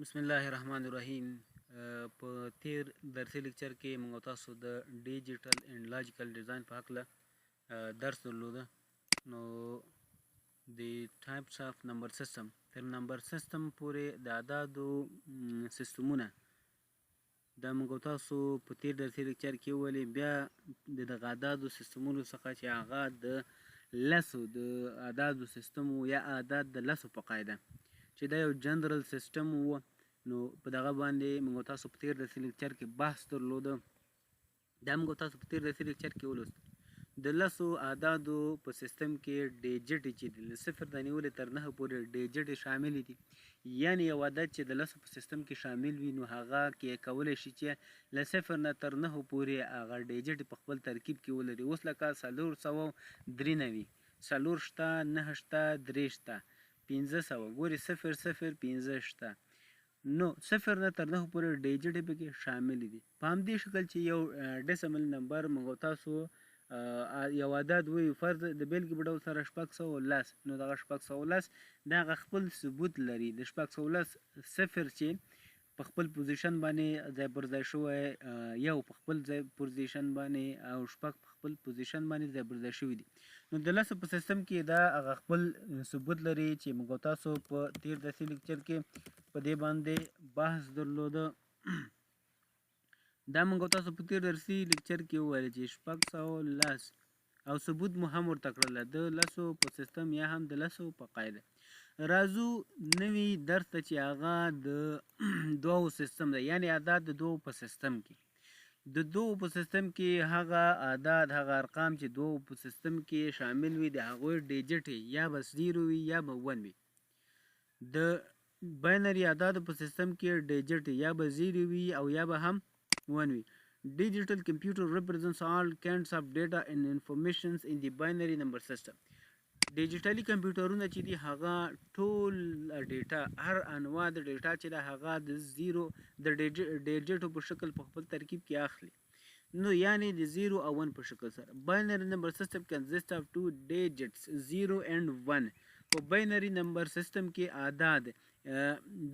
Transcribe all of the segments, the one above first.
بسم الله الرحمن الرحیم. په تیر درسي لیکچر کې موږ تاسو د ډیجیټل اینډ لاجیکل ډیزاین په هکله درس درلوده. نو د ټایپس اف نمبر سیستم تر نمبر سیستم پورې د اعدادو سیستمونه دا موږ تاسو په تیر درسي لیکچر کې وویلې. بیا د دغه اعدادو سیستمونو څخه چې هغه د لسو د اعدادو سیستم یا اعداد د لسو په قاعده چې دا یو جنرال سیستم و، نو په دغه باندې موږ تاسو په تیر درسي لیکچر کې بحث درلوده. دا موږ تاسو په تیر درسي لیکچر کې ولوست د لسو اعدادو په سیستم کې ډیجټ چې دي له صفر نه نیولې تر نهه پورې ډیجټ شامل دي. یعنې یو عدد چې د لسو په سیستم کې شامل وي نو هغه کې کولی شي چې له صفر نه تر نهو پورې هغه ډیجټ په خپل ترکیب کې ولري. اوس لکه 493 څلور شته، نهه شته، درې شته، 500 ګوري 005 شته. نو صفر نه تر نهو پورې ډیجټ پکې شامل دي. په همدې شکل چې یو ډیسیمل نمبر موږ تاسو یو عدد وي فرض د بیلګې په ډول سره 610، نو دغه 610 د هغه خپل ثبوت لري. د 610 صفر چې په خپل پوزیشن باندې ځای پر ځای شوی، یو په خپل ځای پوزیشن باندې او شپږ په خپل پوزیشن باندې ځای پر ځای شوي دي. نو د لسو په سیستم کې دا هغه خپل ثبوت لري چې موږ تاسو په تیر درسي لیکچر کې په دې باندې بحث درلوده. دا موږ تاسو په تیر درسي لیکچر کې وویل چې 610 او ثبوت مو هم ورته کړله د لسو په سیستم یا هم د لسو په قاعده. راځو نوي درس ته چې هغه د دوو سیستم دی، یعنی اعداد د دوو په سیستم کې. د دوو په سیستم کې هغه اعداد، هغه ارقام چې دوو په سیستم کې شامل وي د هغوی ډیجټ یا به 0 وي یا به 1 وي. د باینري اعدادو په سیستم کې ډیجټ یا به 0 وي او یا به هم 1 وي. Digital computer represents all kinds of data and informations in the binary number system. ډیجیټلي کمپیوټرونه چې دي هغه ټول ډیټا، هر انواع د ډیټا چې ده هغه د زیرو د ډیجټو په شکل په خپل ترکیب کې اخلي. نو یعنی د 0 او 1 په شکل سره. باینري نمبر سیستم consists of two digits 0 and 1. په باینري نمبر سیستم کې اعداد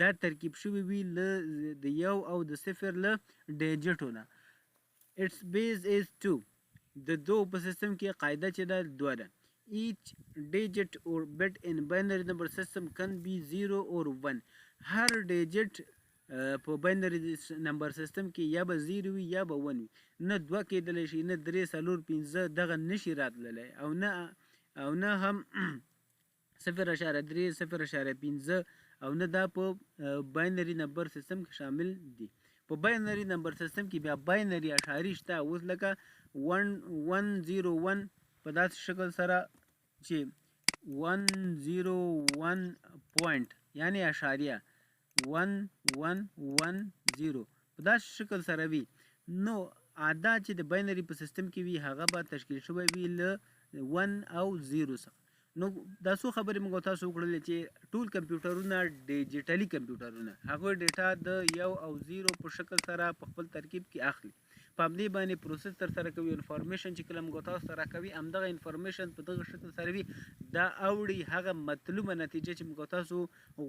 دا ترکیب شوي وي له د یو او د صفر له ډیجټو نه. Its base is 2. د دو په سیستم کې قاعده چې ده 2 ده. Each digit or bit in binary number system can be 0 or 1. هر ډیجټ په باینري نمبر سیستم کې یا به 0 وي یا به 1 وي. نه 2 کېدلی شي، نه 3، 4، 5 دغه نشي راتللی، او نه هم 0.3، 0.5 او نه دا په باینري نمبر سیستم کې شامل دي. په باینري نمبر سیستم کې بیا باینري اشاري شته. اوس لکه 101 په داسې شکل سره چې 101 پوینټ یعنی اشاریه 1110 په داسې شکل سره وي. نو اعداد چې د باینري په سیستم کې وي هغه به تشکیل شوی وي له 1 او 0 څخه. نو دا څو خبرې موږ تاسو وکړلې چې ټول کمپیوټرونه ډیجیټلي کمپیوټرونه هغوی ډیټا د 1 او 0 په شکل سره په خپل ترکیب کې اخلي، په همدې باندې پروسس ترسره کوي. انفارمیشن چې کله موږ تاسو ته راکوي همدغه انفارمیشن په دغه شکل سره وي، دا اوړي هغه مطلوبه نتیجه چې موږ تاسو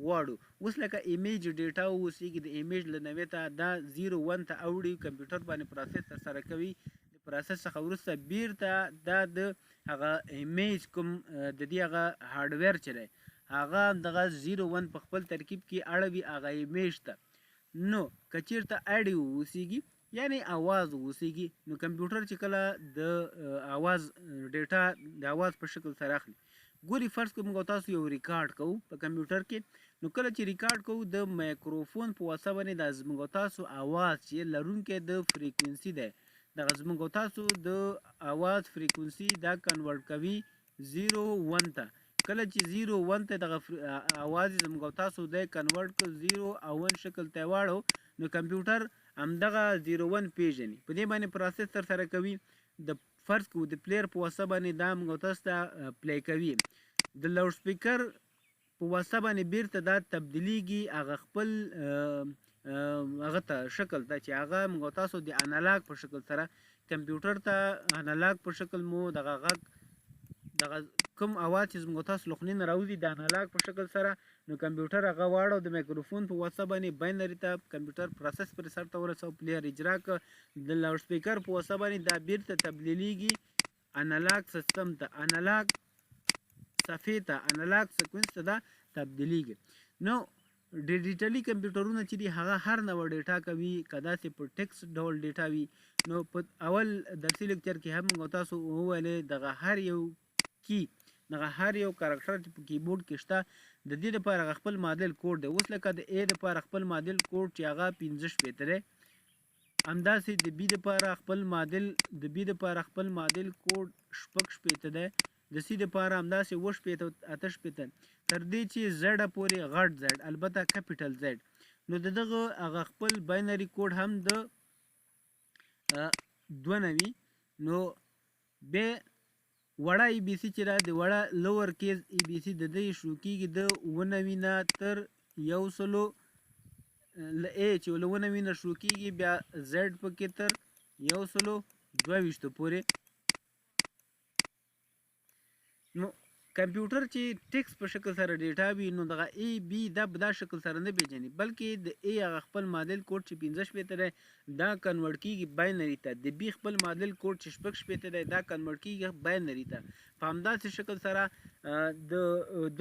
غواړو. اوس لکه ایمیج ډیټا اوسېږي، د ایمیج له نوې ته دا 0 1 ته اوړي، کمپیوټر باندې پروسس ترسره کوي. د پروسس څخه وروسته بیرته دا د هغه ایمیج کوم د دې هغه هارډویر چې دی هغه دغه 0 1 په خپل ترکیب کې اړوي هغه ایمیج ته. نو که چېرته اډیو اوسېږي یعنی आवाज اوسېږي، نو کمپیوټر چې کله د आवाज ډیټا د आवाज په شکل سره اخلي. ګوري فرض کوو موږ تاسو یو ریکارډ کوو په کمپیوټر کې، نو کله چې ریکارډ کوو د مایکروفون په واسطه باندې د موږ تاسو आवाज چې لرونکی د فریکوینسي دی دغه زموږ تاسو د आवाज فریکوینسي دا کنورټ کوي 0 1 ته. کله چې 0 1 ته دغه आवाज زموږ تاسو د کنورټ کړ 0 او 1 شکل ته واړو، نو کمپیوټر همدغه 0 1 پیژني، په دې باندې پروسس ترسره کوي. د فرض کوو د پلیر په واسطه باندې دا موږ تاسو ته پلی کوي. د لاوډ سپیکر په واسطه باندې بیرته دا تبدیلیږي هغه خپل هغه ته شکل ته چې هغه موږ تاسو د انالاګ په شکل سره کمپیوټر ته انالاګ په شکل مو دغه غږ دغه کوم اواز چې موږ تاسو له خولې نه راوځي د انالاګ په شکل سره نو کمپیوټر هغه واړو د مایکروفون په واسطه باندې باینري ته کمپیوټر پروسس پر سر ته ورسو پلیر اجرا ک د لاوډ سپیکر په واسطه باندې دا بیرته تبدیلیږي انالاګ سیستم ته انالاګ صفحې ته انالاګ سیکوینس ته دا تبدیلیږي نو ډیجیټلی کمپیوټرونه چې دي هغه هر نوع ډیټا کوي کدا چې په ټیکس ډول ډیټا وي نو په اول درسي لیکچر کې هم موږ تاسو وویلې دغه هر یو کی دغه هر یو کاراکټر چې په کیبورډ کې شته د دې لپاره خپل ماډل کوډ دی اوس لکه د ا لپاره خپل ماډل کوډ چې هغه 15 شپېته دی همداسې د بي لپاره خپل ماډل کوډ شپږ شپېته دی د سی لپاره همداسې اووه شپېته اته شپېته تر دې چې زیډ پورې غټ زیډ البته کیپیټل زیډ نو دغه هغه خپل باینري کوډ هم د 92 نو به وړه ای بي سي چې دا د وړه لوور کیز ای بي سي د دې شروع کیږي د 99 نه تر 100 ل ا چې له 99 نه شروع کیږي بیا زیډ پکې تر 122 پورې نو کمپیوټر چې ټیکس په شکل سره ډیټا وي نو دغه ای بي دا په دا شکل سره نه پیژني بلکې د ای هغه خپل ماډل کوډ چې 15 شپېته دی دا کنورټ کیږي باینري ته د بي خپل ماډل کوډ چې شپږ شپېته دی دا کنورټ کیږي باینري ته په همداسې شکل سره د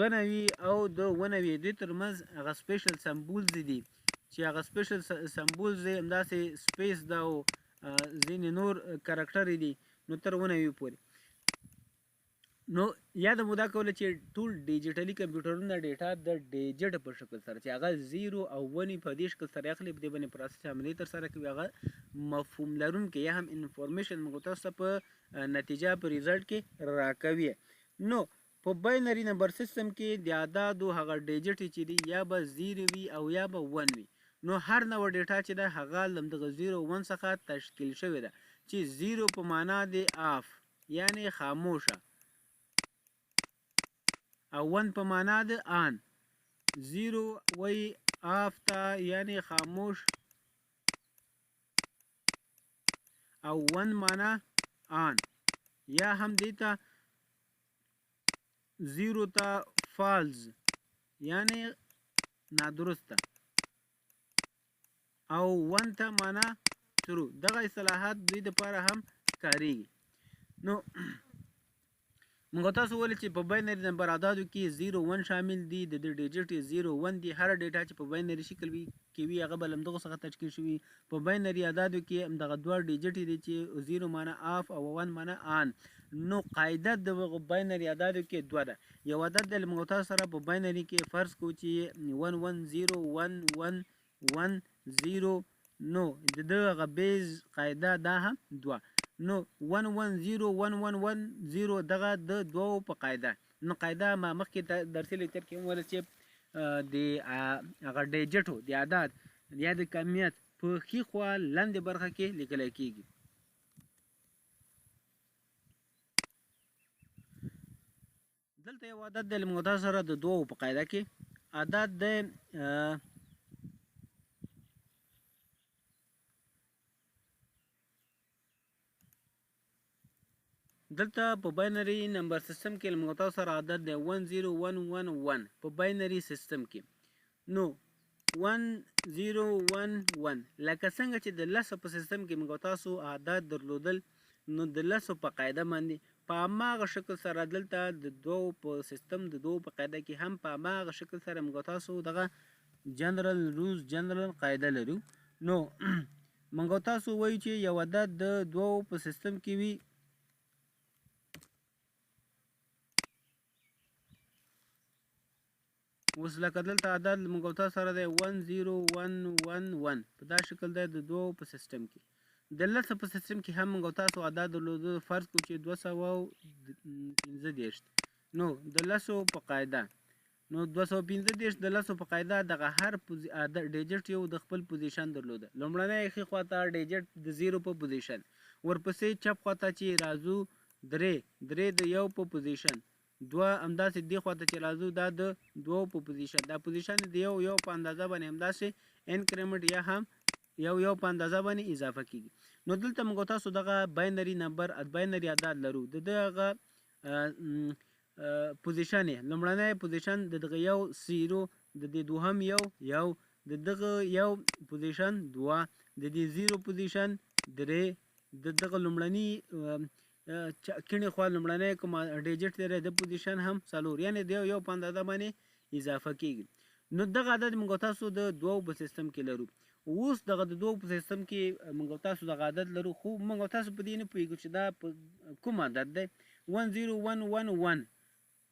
92 او د 99 دوی ترمنځ هغه سپیشل سمبولز دي چې هغه سپیشل سمبولز دی همداسې سپیس دا او ځینې نور کاراکټر دي نو تر 99 پورې نو یاد مو دا کوله چې ټول ډیجیټلی کمپیوټرونه ډیټا د ډیجټ په شکل سره چې هغه 0 او 1 په دې شکل سره اخلي په دې باندې پروسس عملیه تر سره کوي هغه مفهوم لرونکي یا هم انفارمیشن موږ تاسو په نتیجه په ریزلټ کې راکوي نو په باینري نمبر سیستم کې د اعدادو هغه ډیجټ چې دی یا به 0 وي او یا به 1 وي نو هر نوع ډیټا چې ده هغه لمدغه 0 او 1 څخه تشکیل شوی ده چې 0 په معنا د آف یعنی خاموشه او 1 په معنا د آن 0 وی آف تا یعنی خاموش او 1 معنا آن یا هم دیتا 0 تا فالز یعنی نادرسته او 1 تا معنا ترو دغه اصطلاحات دوی د پاره هم کاریږي نو موږ تاسو ولې چې په باینري نمبر اعدادو کې 0 1 شامل دي د ډیجټ 0 1 دي هر ډیټا چې په باینري شکل وي کې وي هغه بل همدغه څخه تشکیل شوی په باینري اعدادو کې همدغه دوه ډیجټ دي چې 0 معنا آف او 1 معنا آن نو قاعده د باینري اعدادو کې دوه ده یو عدد د موږ تاسو سره په باینري کې فرض کو چې 1 1 0 1 1 1 0 نو دغه بیز قاعده دا هم دوه نو 1 1 0 1 1 1 0 دغه د دوو په قاعده نو قاعده ما مخکې درسي لیکچر کې ویل چې د هغه ډیجټو د اعداد یا د کمیت په ښي خوا لاندې برخه کې لیکل کېږي دلته یو عدد د موږ تاسو سره د دوو په قاعده کې عدد د دلته په باینري نمبر سیستم کې موږ تاسو سره عدد دی 10111 په باینري سیستم کې نو 1011 لکه څنګه چې د لسو په سیستم کې موږ تاسو عدد درلودل نو د لسو په قاعده باندې په هماغه شکل سره دلته د دوو په سیستم د دوو په قاعده کې هم په هماغه شکل سره موږ تاسو دغه جنرال روز جنرال قاعده لرو نو موږ تاسو وایو چې یو عدد د دوو په سیستم کې وي اوس لکه دلته عدد موږ تاسو سره دی 10111 په دا شکل دی د دوو په سیستم کې د لسو په سیستم کې هم موږ تاسو عدد درلودو فرض کړو چې 215 نو د لسو په قاعده نو 215 د لسو په قاعده دغه هر ډیجټ یو د خپل پوزیشن درلوده لومړنی ښي خواته ډیجټ د 0 په پوزیشن ورپسې چپ خواته چې راځو درې د یو په پوزیشن دوه همداسې دې خواته چې راځو دا د دوو په پوزیشن دا پوزیشن د یو په اندازه باندې همداسې انکریمنټ یا هم یو په اندازه باندې اضافه کیږي نو دلته موږ تاسو دغه باینري نمبر باینري عدد لرو دغه پوزیشن لومړنی پوزیشن د دغه یو 0 د دې دوهم یو د دغه یو پوزیشن 2 د دې 0 پوزیشن 3 د دغه لومړنی کڼې خوا لومړنی کوم ډیجټ دی د پوزیشن هم 4 یعنی د یو په اندازه باندې اضافه کیږي نو دغه عدد موږ تاسو د دوو په سیستم کې لرو اوس دغه د دوو په سیستم کې موږ تاسو دغه عدد لرو خو موږ تاسو په دې نه پوهیږو چې دا کوم عدد دی 10111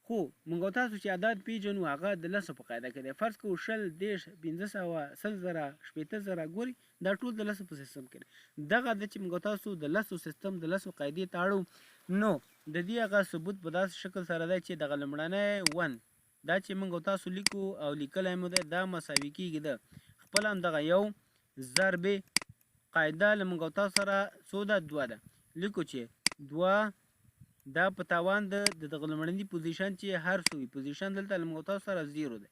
خو موږ تاسو چې عدد پیژنو هغه د لسو په قاعده کې دی فرض کړو 100 10 1500 100,000 150,000 ګوري دا ټول د لسو په سیستم کې دی دغه د چې موږ تاسو د لسو سیستم د لسو قاعدې تاړو نو د دې هغه ثبوت په داسې شکل سره دی چې دغه لومړنی 1 دا چې موږ تاسو لیکو او لیکلی مو دی دا مساوي کیږي د خپل هم دغه یو ضرب قاعده له موږ تاسو سره څو ده 2 ده لیکو چې 2 دا په تاوان د دغه لومړني پوزیشن چې هر څو پوزیشن دلته له موږ تاسو سره 0 دی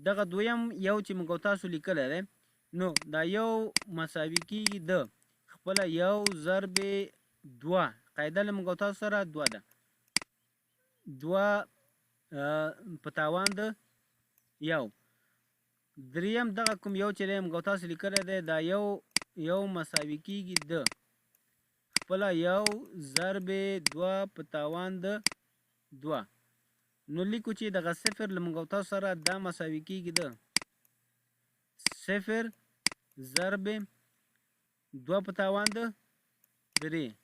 دغه دویم یو چې موږ تاسو لیکلی دی نو دا یو مساوي کیږي د خپله یو ضرب 2 قاعده له موږ تاسو سره 2 ده 2 په تاوان د یو دریم دغه کوم یو چې دی موږ تاسو لیکلی دی دا یو مساوي کیږي د خپله یو ضرب 2 په تاوان د 2 نو لیکو چې دغه صفر له موږ تاسو سره دا مساوي کیږي د صفر ضرب 2 په تاوان د 3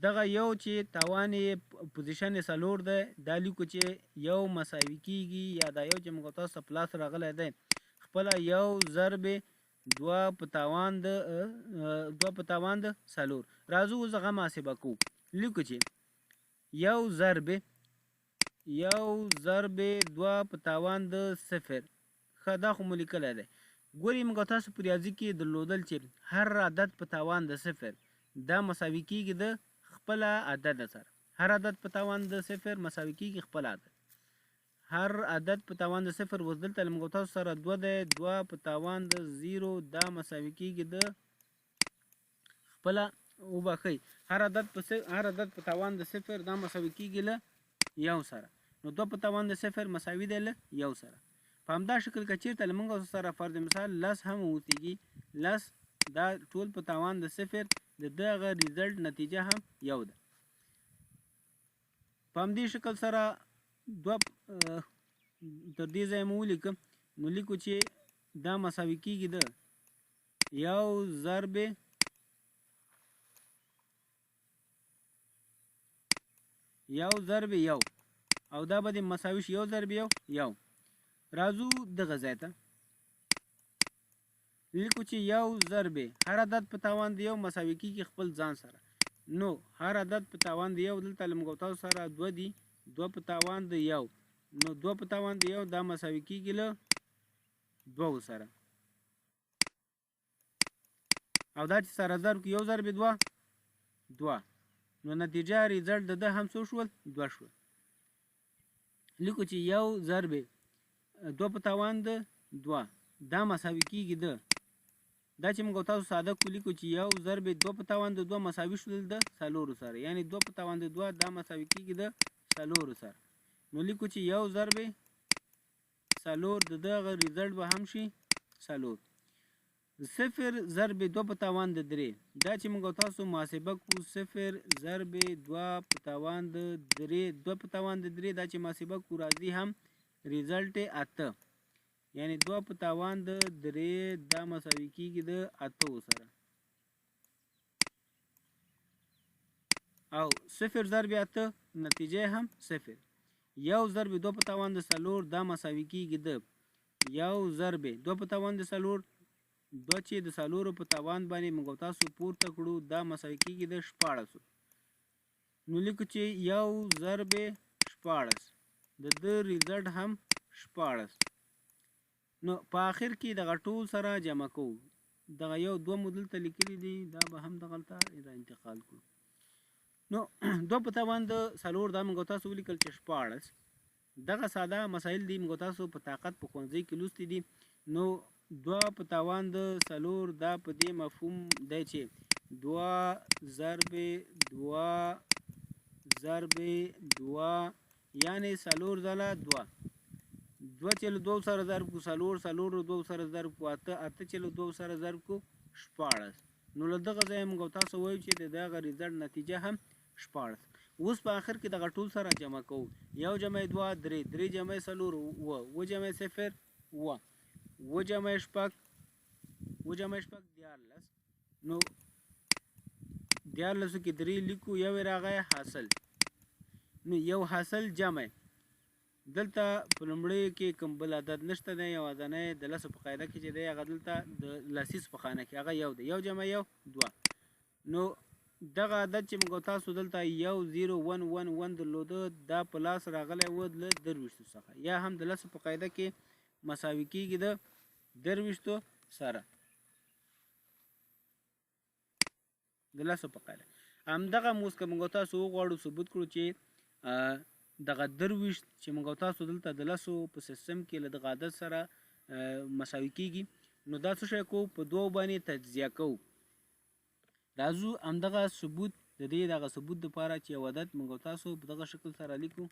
دغه یو چې تاوان یې پوزیشن یې 4 دی دا لیکو چې یو مساوي کیږي یا دا یو چې موږ تاسو پلاس راغلی دی خپله یو ضرب 2 په تاوان د 4 راځو اوس هغه محاسبه کوو لیکو چې یو ضرب 2 په تاوان د 0 ښه دا خو مو لیکلی دی ګورئ موږ تاسو په ریاضي کې درلودل چې هر عدد په تاوان د 0 دا مساوي کیږي د خپله عدد سره هر عدد په تاوان د 0 مساوي کیږي خپل عدد هر عدد په تاوان د 0 اوس دلته له موږ تاسو سره 2 دی 2 په تاوان د 0 دا مساوي کیږي د خپله وبخئ هر عدد په تاوان د 0 دا مساوي کیږي له یو سره نو 2 په تاوان د 0 مساوي دی له یو سره په همدا شکل که چیرته له موږ سره فرض مثال لس هم اوسیږي لس دا ټول په تاوان د 0 د دغه ریزلټ نتیجه هم یو ده په همدې شکل سره 2 تر دې ځایه مو ولیکم نو لیکو چې دا مساوي کیږي د یو ضرب یو او دا به د مساوي شي یو ضرب یو راځو دغه ځای ته لیکو چې یو ضرب هر عدد په تاوان د یو مساوي کیږي خپل ځان سره نو هر عدد په تاوان د یو دلته له موږ تاسو سره 2 دي 2 په تاوان د یو نو 2 په تاوان د یو دا مساوي کیږي له 2 سره او دا چې سره ضرب کې یو ضرب 2 نو نتیجه ریزلټ د ده هم څو شول 2 شول لیکو چې یو ضرب 2 په تاوان د 2 دا مساوي کیږي د دا چې موږ تاسو ساده کو لیکو چې یو ضرب 2 په تاوان د 2 مساوي شول د 4 سره یعنی 2 په تاوان د 2 دا مساوي کیږي د 4 سره نو لیکو چې یو ضرب 4 د دغه ریزلټ به هم شي 4 0 ضرب 2 په تاوان د 3 دا چې موږ تاسو محاسبه کو 0 ضرب 2 په تاوان د 3 2 په تاوان د 3 دا چې محاسبه کو راځي هم ریزلټ 8 یعنی 2 په تاوان د 3 دا مساوي کیږي د 8 سره او 0 ضرب 8 نتیجه هم 0 یو ضرب 2 په تاوان د 4 دا مساوي کیږي د یو ضرب 2 په تاوان د 4 2 چې د 4 په تاوان باندې موږ تاسو پورته کړو دا مساوي کیږي د 14 نو لیکو چې یو ضرب 14 د د ریزلټ هم 14 نو په آخر کې دغه ټول سره جمع کوو دغه یو 2 مدل ته لیکلي دي دا به هم دغلته را انتقال کړو نو 2 په تاوان د 4 دا موږ تاسو ولیکل چې 14 دغه ساده مسایل دي موږ تاسو په طاقت په ښوونځي کې لوستي دي نو 2 په تاوان د 4 دا په دې مفهوم دی چې 2 ضرب 2 ضرب 2 یعنې 4 ځله 2 2 چې له 2 سره ضرب کو 4 4 له 2 سره ضرب کو 8 8 چې له 2 سره ضرب کو 14 نو له دغه ځای موږ تاسو وایو چې دغه ریزلټ نتیجه هم 14 اوس په آخر کې دغه ټول سره جمع کوو 1 جمع 2 3 3 جمع 4 و جمع 0 و جمع 14 14 نو 14 کې 3 لیکو یو راغی حاصل نو یو حاصل جمع دلته په لومړي کې کوم بل عدد نشته دی یو ودانۍ د لسو په قاعده کې چې دی هغه دلته د لسیز په خانه کې هغه یو دی یو جمع یو 2 نو دغه عدد چې موږ تاسو دلته 10111 درلوده دا په لاس راغلی و له 23 څخه یا هم د لسو په قاعده کې مساوي کېږي د 23 سره د لسو په قاعده همدغه موږ که موږ تاسو وغواړو ثبوت کړو چې دغه 23 چې موږ تاسو دلته د لسو په سیستم کې له دغه عدد سره مساوي کېږي نو دا څه شی کوو په دوو باندې تجزیه کوو راځو همدغه ثبوت د دې دغه ثبوت دپاره چې یو عدد موږ تاسو په دغه شکل سره لیکو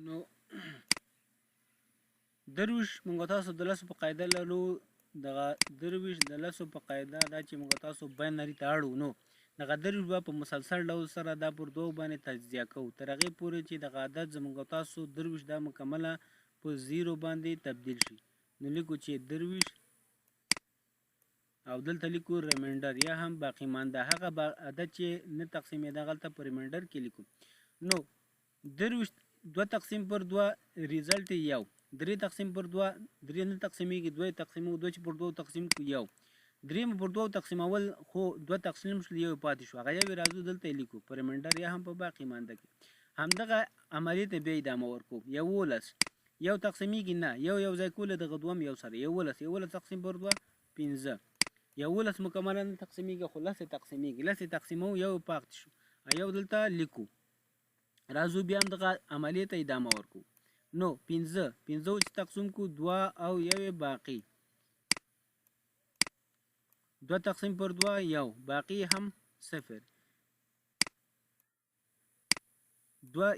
نو درویش موږ تاسو د لسو په قاعده لرو دغه درویش د لسو په قاعده دا چې موږ تاسو باینري ته اړو نو دغه درویش به په مسلسل ډول سره دا پر دوو باندې تجزیه کوو تر هغې پورې چې دغه عدد زموږ تاسو درویش دا مکمله په 0 باندې تبدیل شي نو لیکو چې درویش او دلته لیکو ریمایندر یا هم باقی مانده هغه عدد چې نه تقسیمېده هغلته په ریمایندر کې لیکو نو درویش 2 تقسیم پر 2 ریزلټ یو 3 تقسیم پر 2 3 نه تقسیمیږي 2 تقسیمو 2 چې پر 2 تقسیم کو یو 3 پر 2 تقسیمول خو 2 تقسیم شل یو پاتې شو هغه یو راځو دلته لیکو په ریمایندر یا هم په باقی مانده کې همدغه عملیه ته بیا ادامه ورکو 11 یو تقسیمیږي نه یو ځای کول دغه دوم یو سره 11 تقسیم پر 2 15 11 مکمله نه تقسیمیږي خو لسې تقسیمیږي لسې تقسیمو یو پاتې شو یو دلته لیکو راځو بیا هم دغه عملیې ته ادامه ورکو نو 15 چې تقسیم کو 2 او یو باقی 2 تقسیم پر 2 یو باقی هم 0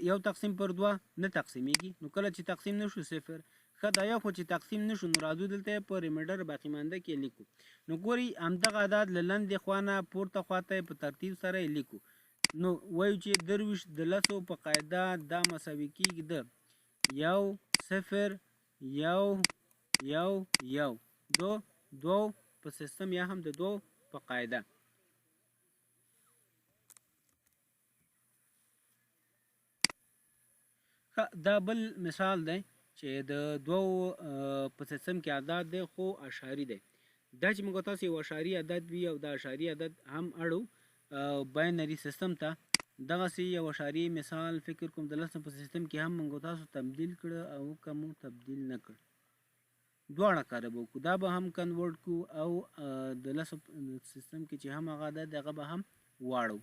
یو تقسیم پر 2 نه تقسیمیږي نو کله چې تقسیم نشو 0 ښه دا یو خو چې تقسیم نشو نو راځو دلته په ریمایندر باقی مانده کې لیکو نو ګوري همدغه عدد له لاندې خوا نه پورته خوا ته په ترتیب سره لیکو نو وایو چې درویش د لسو په قاعده دا مساوي کېږي د 1 0 1 1 1 2 په په سیستم یا هم د دوو په قاعده. دا بل مثال دی چې د دوو په سیستم کې عدد دی خو اشاري دی. دا چې موږ تاسو یو اشاري عدد وي او دا اشاري عدد هم اړو باینري سیستم ته. دغسې یو اشاري مثال فکر کوم د لسم په سیستم کې هم موږ تاسو تبدیل کړه او که مو تبدیل نه کړ دواړه کار به وکړو. دا به هم کنورټ کړو او د لسم سیستم کې چې هم هغه عدد هغه به هم واړو.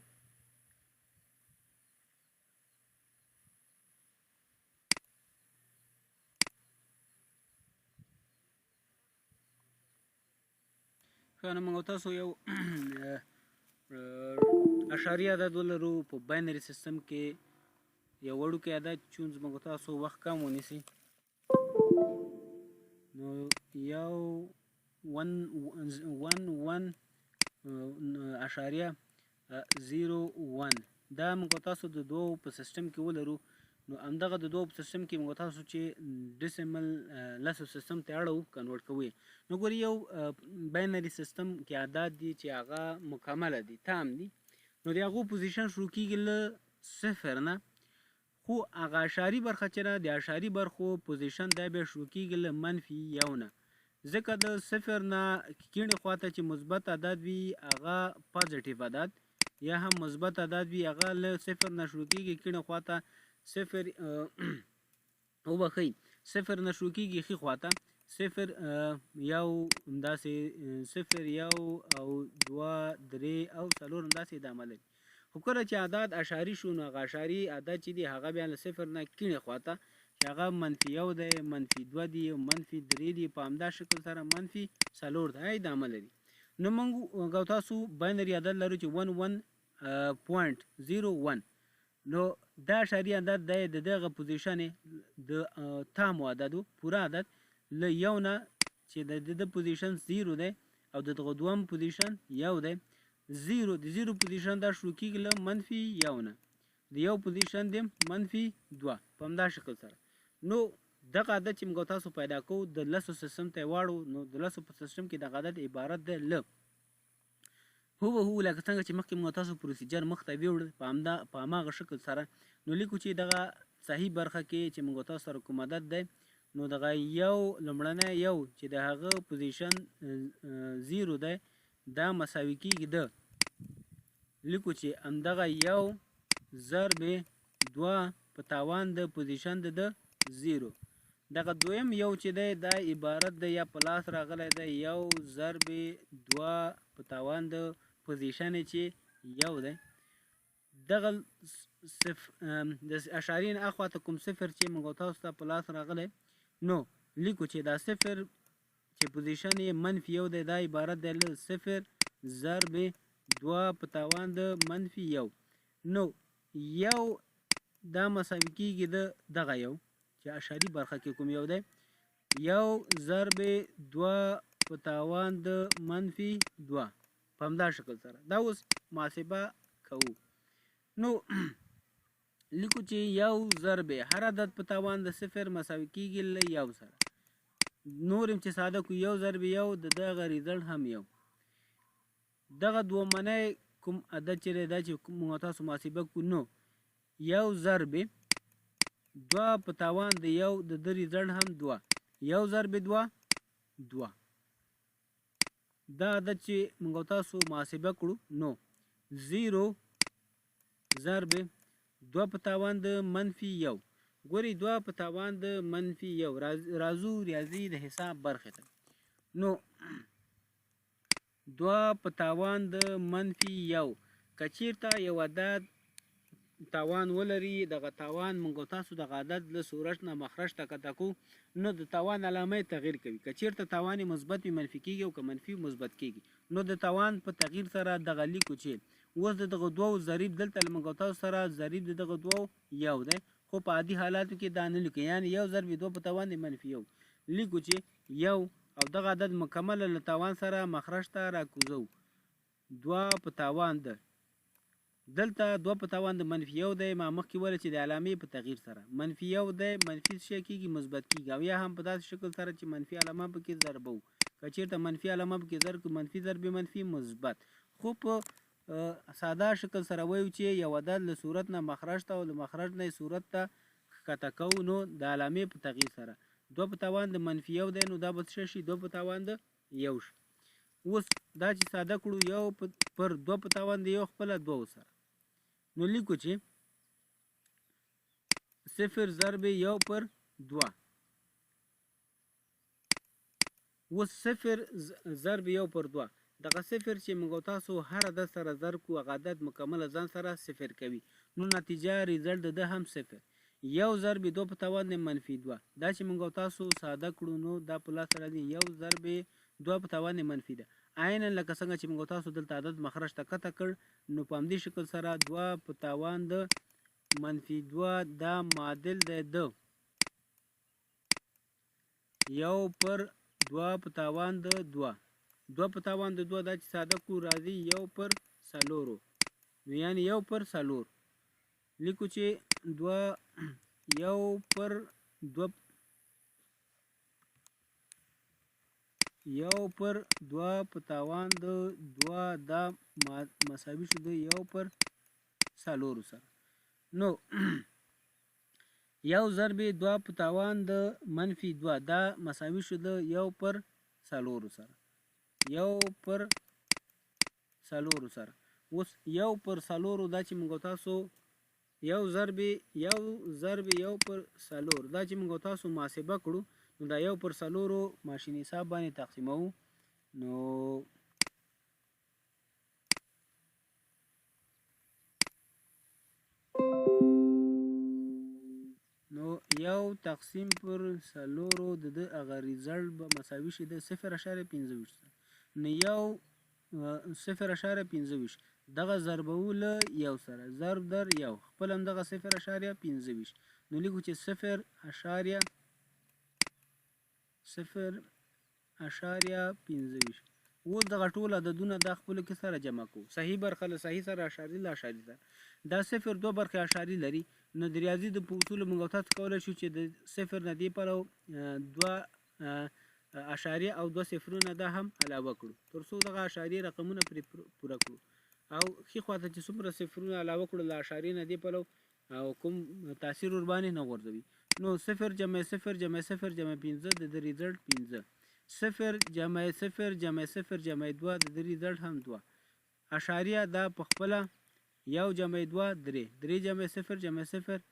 نو موږ تاسو یو اشاري عدد ولرو په باینري سیستم کې یو وړوکی عدد چونز موږ تاسو وخت کم ونیسي نو یو 1.01 دا موږ تاسو د دوو په سیستم کې ولرو. نو همدغه د دوو په سیستم کې موږ تاسو چې ډیسیمل لسو سیستم ته اړو کنورټ کوي. نو ګورئ یو باینري سیستم کې عدد دي چې هغه مکمله دي تام دي. نو د هغو پوزیشن شروع کیږي له صفر نه خو هغه اشاري برخه چې ده د اشاري برخو پوزیشن دا بیا شروع کیږي له منفي یو نه ځکه د صفر نه کیڼې خواته چې مثبت عدد وي هغه پازیټیو عدد یا هم مثبت عدد وي هغه له صفر نه شروع کیږي کیڼې خواته صفر وبخئ صفر نه شروع کیږي ښي خواته صفر یو همداسې صفر یو او دوه درې او څلور همداسې ادامه لري. خو کله چې عدد اشاري شو نو هغه اشاري عدد چې دی هغه بیا له صفر نه کیڼې خواته چې هغه منفي یو دی منفي دوه دی منفي درې دی په همدا شکل سره منفي څلور دی ادامه لري. نو موږ تاسو باینري عدد لرو چې 11.01 نو دا اشاري عدد دی د دغه پوزیشن د تامو عددو پوره عدد له یو نه چې د پوزیشن 0 دی او د دغه دوم پوزیشن یو دی زیرو د زیرو پوزیشن دا شروع کیږي له منفي یو نه د یو پوزیشن دی منفي دوه په همدا شکل سره. نو دغه عدد چې موږ تاسو پیدا کوو د لسو سیستم ته واړو نو د لسو په سیستم کې دغه عدد عبارت دی له هو لکه څنګه چې مخکې موږ تاسو پروسیجر مخته ویوړ په هماغه شکل سره. نو لیکو چې دغه صحیح برخه کې چې موږ تاسو سره کوم عدد دی نو دغه یو لومړنی یو چې د هغه پوزیشن 0 دی دا مساوي کیږي د لیکو چې همدغه یو ضرب دوه په تاوان د پوزیشن د 0 دغه دویم یو چې دی دا عبارت دی یا په لاس راغلی دی یو ضرب دوه په تاوان د پوزیشن چې یو دی دغه د اشاري نه اخواته کوم صفر چې موږ تاسو ته په لاس راغلی نو لیکو چې دا صفر چې پوزیشن یې منفي یو دی دا عبارت دی له صفر ضرب دوه په تاوان د منفي یو. نو یو دا مساوي کیږي د دغه یو چې اشاري برخه کې کوم یو دی یو ضرب دوه په تاوان د منفي دوه په همدا شکل سره. دا اوس محاسبه کوو. نو لیکو چې یو ضرب هر عدد په تاوان د صفر مساوي کیږي له یو سره. نور هم چې ساده کو یو ضرب یو د دغه ریزلټ هم یو. دغه دومنی کوم عدد چې دی دا چې موږ تاسو محاسبه کو نو یو ضرب دوه په تاوان د یو د ریزلټ هم دوه یو ضرب دوه دوه. دا عدد چې موږ تاسو محاسبه کړو نو 0 ضرب دوه په تاوان د منفي یو. ګورئ دوه په تاوان د منفي یو راځو ریاضي د حساب برخې ته. نو دوه په تاوان د منفي یو که چیرته یو عدد تاوان ولري دغه تاوان موږ تاسو دغه عدد له صورت نه مخرج ته کته کو نو د تاوان علامه تغییر کوي. که چیرته تاوان مثبت وي منفي کیږي او که منفي مثبت کیږي نو د تاوان په تغییر سره دغه لیکو چې اوس دغه دوو ضریب دلته موږ تاسو سره ضریب دغه دوو یو دی خو په عادي حالاتو کې دا نه لیکو یعنی یو ضرب دوه په تاوان د منفي یو لیکو چې یو او دغه عدد مکمل له تاوان سره مخرج ته راکوزو دوه په تاوان د دلته دوه په تاوان د منفي یو دی ما مخکې ویل چې د علامې په تغییر سره منفي یو دی منفي شی کېږي مثبت کېږي او یا هم په داسې شکل سره چې منفي علامه پکې ضربو که چېرته منفي علامه پکې ضرب کړو منفي ضرب منفي مثبت. خو په ساده شکل سره وایو چې یو عدد له صورت نه مخرج ته او له مخرج نه صورت ته ښکته کوو نو د علامې په تغییر سره 2 په توان د منفي 1 دی نو دا به څه شي 2 په توان د 1 شي. اوس دا چې ساده کړو 1 پر 2 په توان د 1 خپله 2 سره نو لیکو چې 0 ضرب 1 پر 2. اوس 0 ضرب 1 پر 2 دغه 0 چې موږ تاسو هر عدد سره ضرب کوو هغه عدد مکمل ځان سره 0 کوي نو نتیجه ریزلټ د هم 0. 1 ضرب 2 په توان د منفي 2 دا چې موږ تاسو ساده کړو نو دا په لاس راځي 1 ضرب 2 په توان د منفي ده عینا لکه څنګه چې موږ تاسو دلته عدد مخرج ته کته کړ نو په همدې شکل سره 2 په توان د منفي 2 دا معادل دی د 1 پر 2 په توان د 2 2 په توان د 2 دا چې ساده کو راځي 1 پر 4 نو یعنی 1 پر 4 لیکو چې 2 1 پر 2 1 پر 2 په توان د 2 دا مساوي شو د 1 پر 4 سره نو 1 ضرب 2 په توان د منفي 2 دا مساوي شو د 1 پر 4 سره 1 پر 4 سره. اوس 1 پر 4 دا چې موږ تاسو 1 ضرب 1 پر 4 دا چې موږ تاسو محاسبه کړو نو دا 1 پر 4 ماشین حساب باندې تقسیمو نو 1 تقسیم پر 4 د هغه ریزلټ به مساوي شي د 0.25 نو 1 0.25 دغه ضربو له 1 سره ضرب در 1 خپل هم دغه 0.25 نو لیکو چې 0.25 اوس دغه ټول عددونه د خپلو کې سره جمع کوو صحیح برخه له صحیح سره اشاري له اشاري سره دا 0.2 برخه اشاري لري نو د ریاضي د په اصولو موږ تاسو کولی شو چې د 0 نه دې پلو 2 اشاریه او 2 صفرونه دا هم علاوه کړو تر څو دغه اشاریه رقمونه پوره کړو او ښي خواته چې څومره صفرونه علاوه کړو له اشاریې نه دې پلو او کوم تاثیر ور باندې نه غورځوي نو 0 جمع 0 جمع 0 جمع 5 د ریزلټ 15 0 جمع 0 جمع 0 جمع 2 د ریزلټ هم 2 اشاریه دا په خپل 1 جمع 2 3 جمع 0 جمع 0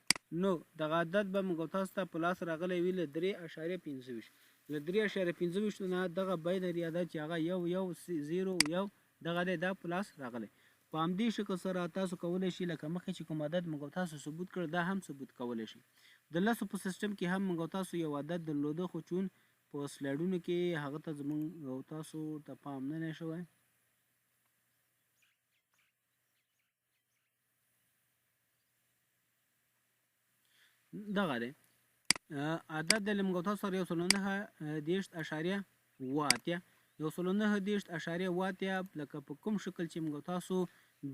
نو دغه عدد به موږ تاسو ته په لاس راغلی وي له 3.25 له 3.25 نه دغه باینري عدد چې هغه 1 دغه دی دا په لاس راغلی په همدې شکل سره تاسو کولی شئ لکه مخکې چې کوم عدد موږ تاسو ثبوت کړ دا هم ثبوت کولی شئ د لسو په سیسټم کې هم موږ تاسو یو عدد درلوده خو چون په سلایډونو کې هغه ته زموږ تاسو ته پام نه شوی دغه دی عدد د موږ تاسو سره 1.9 لکه په کوم شکل چې موږ تاسو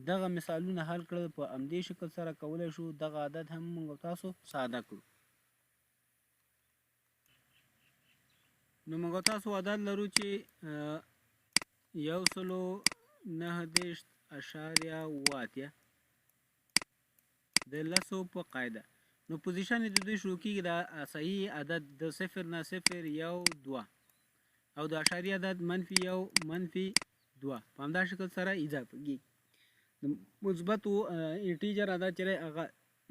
دغه مثالونه حل کړل په همدې شکل سره کولی شو دغه عدد هم موږ تاسو ساده کړو نو موږ تاسو عدد لرو چې 1.9 د لسو په قاعده نو پوزیشن د دوی شروع کیږي د صحیح عدد د 0 نه 0 1 2 او د اشاریه عدد منفي 1 منفي 2 په همدا شکل سره اضافه کیږي مثبت انټیجر عدد چې هغه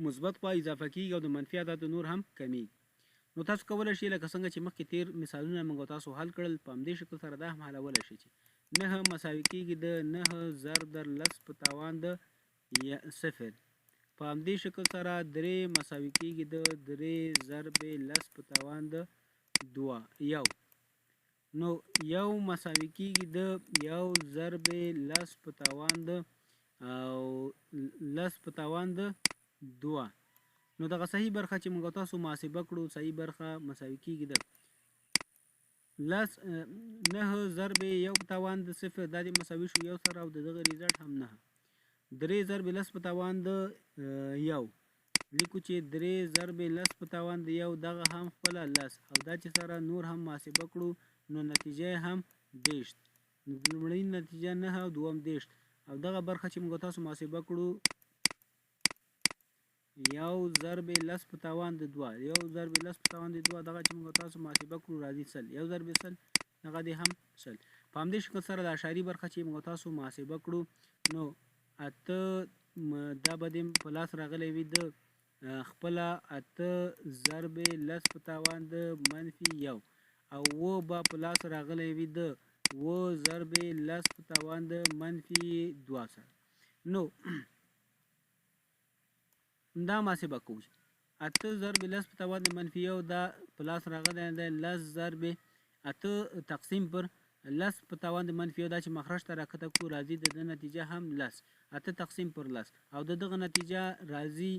مثبت خوا اضافه کیږي او د منفي عدد نور هم کمیږي نو تاسو کولی شئ لکه څنګه چې مخکې تیر مثالونه موږ تاسو حل کړل په همدې شکل سره دا هم حلولی شئ چې 9 مساوي کیږي د 9 ضرب در لس په توان د 0 په همدې شکل سره 3 مساوي کیږي د 3 ضرب لس په توان د 2 نو 1 مساوي کیږي د 1 ضرب لس په توان د لس په توان د 2 نو دغه صحیح برخه چې موږ تاسو محاسبه کړو صحیح برخه مساوي کیږي د لس 9 ضرب 1 په توان د 0 دا دې مساوي شو 1 سره او دغه ریزلټ هم 9 3 ضرب لس په توان د 1 لیکو چې 3 ضرب لس په توان د 1 دغه هم خپله لس او دا چې سره نور هم محاسبه کړو نو نتیجه هم دېرش لومړۍ نتیجه 9 او دوم دېرش او دغه برخه چې موږ تاسو محاسبه کړو یو ضرب لس په توان د 2 یو ضرب لس په توان د 2 دغه چې موږ تاسو محاسبه کړو راځي سل یو ضرب سل دغه دې هم سل په همدې شکل سره د اشاري برخه چې موږ تاسو محاسبه کړو نو اته دا به دې په لاس راغلی وي د خپله اته ضرب لس په توان د منفي یو او و به په لاس راغلی وي د و ضرب لس په توان د منفي 2 سره نو دا محاسبه کوو اته ضرب لس په توان د منفي یو دا په لاس راغلی دی لس ضرب اته تقسیم پر لس په توان د منفي یو دا چې مخرج ته راکته کړو راځي د نتیجه هم لس اته تقسیم پر لس او د دغه نتیجه راځي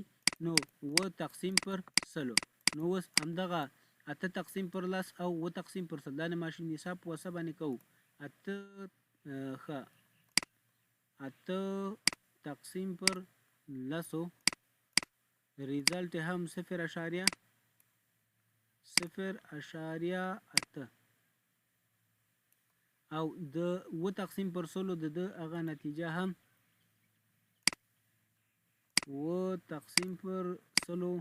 نو و تقسیم پر سلو نو اوس همدغه اته تقسیم پر لس او و تقسیم پر سل دا د ماشین حساب په وسه باندې کوو اته تقسیم پر لسو ریزلټ هم 0.0.8 او د و تقسیم پر سلو د هغه نتیجه هم و تقسیم پر سلو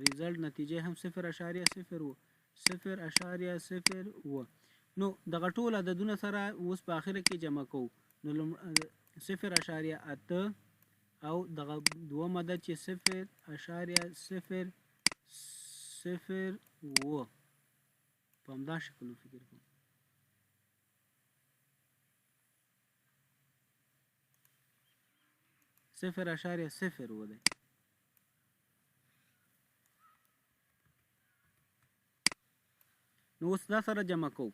ریزلټ نتیجه هم 0.0.0 نو دغه ټول عددونه سره اوس په اخره کې جمع کوو نو 0.8 او دغه دوم عدد چې 0.000 په همدا شکل فکر کوم 0.0 دی نو اوس دا سره جمع کوو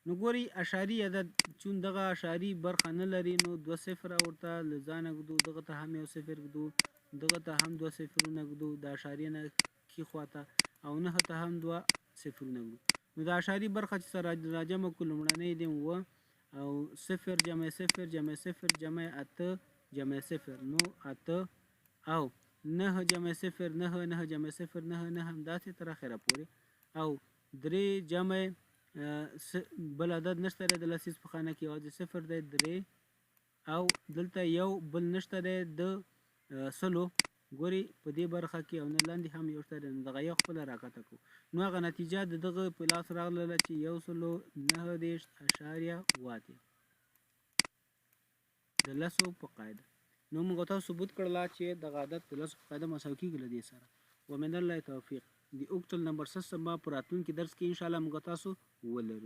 نو ګوري اشاری عدد چون دغه اشاری برخه نه لري نو 2 صفر ورته لزانه ګدو دغه ته هم یو صفر ګدو دغه ته هم 2 صفرونه ګدو د اشاری نه کی خواته او نه ته هم 2 صفرونه ګدو نو د اشاری برخه چې سره راجمع کول مړنه دي و او 0 جمع 0 جمع 0 جمع 8 جمع 0 نو 8 او 9 جمع 0 9 9 جمع 0 9 9 هم داسې تر اخره پورې او 3 جمع بل عدد نشته د لسیز په خانه کې یوازې 0 دی 3 او دلته یو بل نشته دی د سلو ګوري په دې برخه کې او نه لاندې هم یو شته دی دغه یو خپله راکته کړو نو هغه نتیجه د دغه په لاس راغله چې 109.8 د لسو په قاعده نو موږ تاسو ثبوت کړل چې دغه عدد په لسو په قاعده مساوي کېږي له دې سره ومن الله توفیق د اوکتل نمبر 6 ما پر راتلونکي درس کې ان شاء الله موږ تاسو ولرو